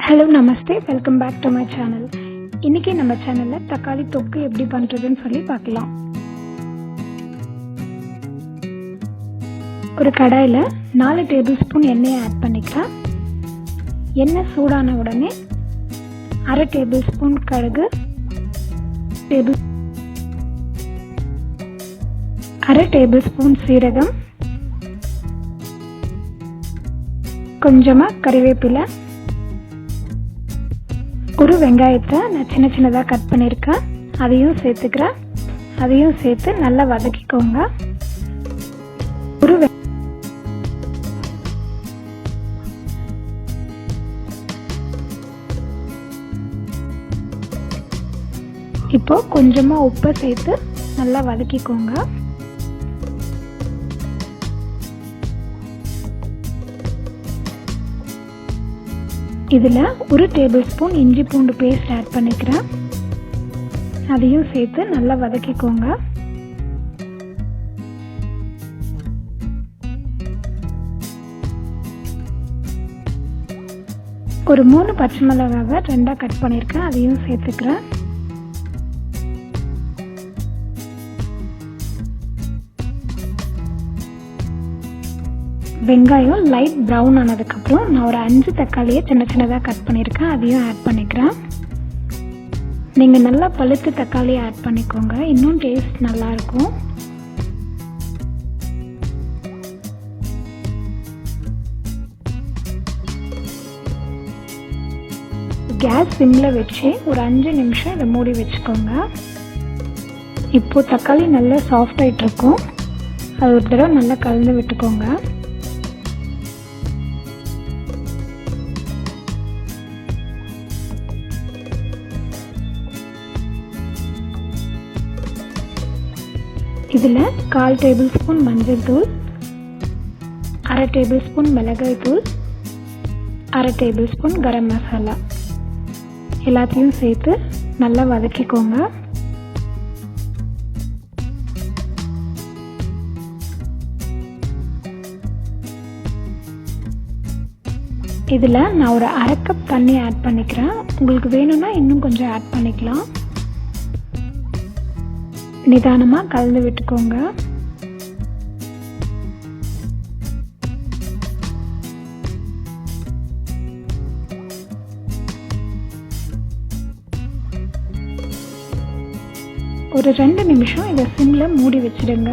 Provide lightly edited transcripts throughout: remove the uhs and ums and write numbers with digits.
Hello, Namaste. Welcome back to my channel. இன்னைக்கு நம்ம சேனல்ல தக்காளி தொக்கு எப்படி பண்றதுன்னு சொல்லி பார்க்கலாம். ஒரு கடாயில 4 டேபிள்ஸ்பூன் எண்ணெயை ஆட் பண்ணிக்கலாம். எண்ணெய் சூடான உடனே 1/2 டேபிள்ஸ்பூன் கடுகு, 1/2 டேபிள்ஸ்பூன் சீரகம், கொஞ்சமா கறிவேப்பிலை, ஒரு வெங்காயத்தை நான் சின்ன சின்னதாக கட் பண்ணியிருக்கேன், அதையும் சேர்த்துக்கிறேன். அதையும் சேர்த்து நல்லா வதக்கிக்கோங்க. இப்போ கொஞ்சமாக உப்பை சேர்த்து நல்லா வதக்கிக்கோங்க. இதில் 1 டேபிள்ஸ்பூன் இஞ்சி பூண்டு பேஸ்ட் ஆட் பண்ணிக்கிறேன். அதையும் சேர்த்து நல்லா வதக்கிக்கோங்க. ஒரு 3 பச்சை மிளகாவை 2ஆக கட் பண்ணியிருக்கேன், அதையும் சேர்த்துக்கிறேன். வெங்காயம் லைட் ப்ரௌன் ஆனதுக்கப்புறம் நான் ஒரு 5 தக்காளியை சின்ன சின்னதாக கட் பண்ணியிருக்கேன், அதையும் ஆட் பண்ணிக்கிறேன். நீங்கள் நல்லா பழுத்து தக்காளியை ஆட் பண்ணிக்கோங்க, இன்னும் டேஸ்ட் நல்லாயிருக்கும். கேஸ் சிம்மில் வச்சு ஒரு 5 நிமிஷம் இதை மூடி வச்சுக்கோங்க. இப்போது தக்காளி நல்லா சாஃப்ட் ஆகிட்ருக்கும், அது ஒரு தடவை நல்லா கலந்து விட்டுக்கோங்க. இதில் 1/4 டேபிள்ஸ்பூன் மஞ்சள் தூள், 1/2 டேபிள்ஸ்பூன் மிளகாய் தூள், 1/2 டேபிள்ஸ்பூன் கரம் மசாலா எல்லாத்தையும் சேர்த்து நல்லா வதக்கிக்கோங்க. இதில் நான் ஒரு 1/2 கப் தண்ணி ஆட் பண்ணிக்கிறேன். உங்களுக்கு வேணும்னா இன்னும் கொஞ்சம் ஆட் பண்ணிக்கலாம். நிதானமாக கலந்து விட்டுக்கோங்க. ஒரு 2 நிமிஷம் இதை சிம்மில் மூடி வச்சிடுங்க.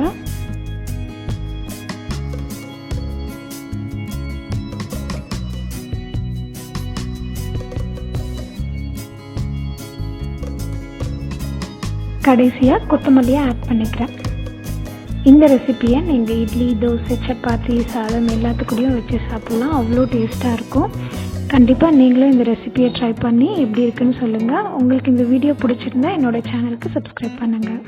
கடைசியாக கொத்தமல்லியை ஆட் பண்ணிக்கிறேன். இந்த ரெசிப்பியை நீங்கள் இட்லி, தோசை, சப்பாத்தி, சாதம் எல்லாத்துக்கூடயும் வச்சு சாப்பிட்லாம். அவ்வளோ டேஸ்ட்டாக இருக்கும். கண்டிப்பாக நீங்களும் இந்த ரெசிப்பியை ட்ரை பண்ணி எப்படி இருக்குன்னு சொல்லுங்கள். உங்களுக்கு இந்த வீடியோ பிடிச்சிருந்தா என்னோடய சேனலுக்கு சப்ஸ்கிரைப் பண்ணுங்கள்.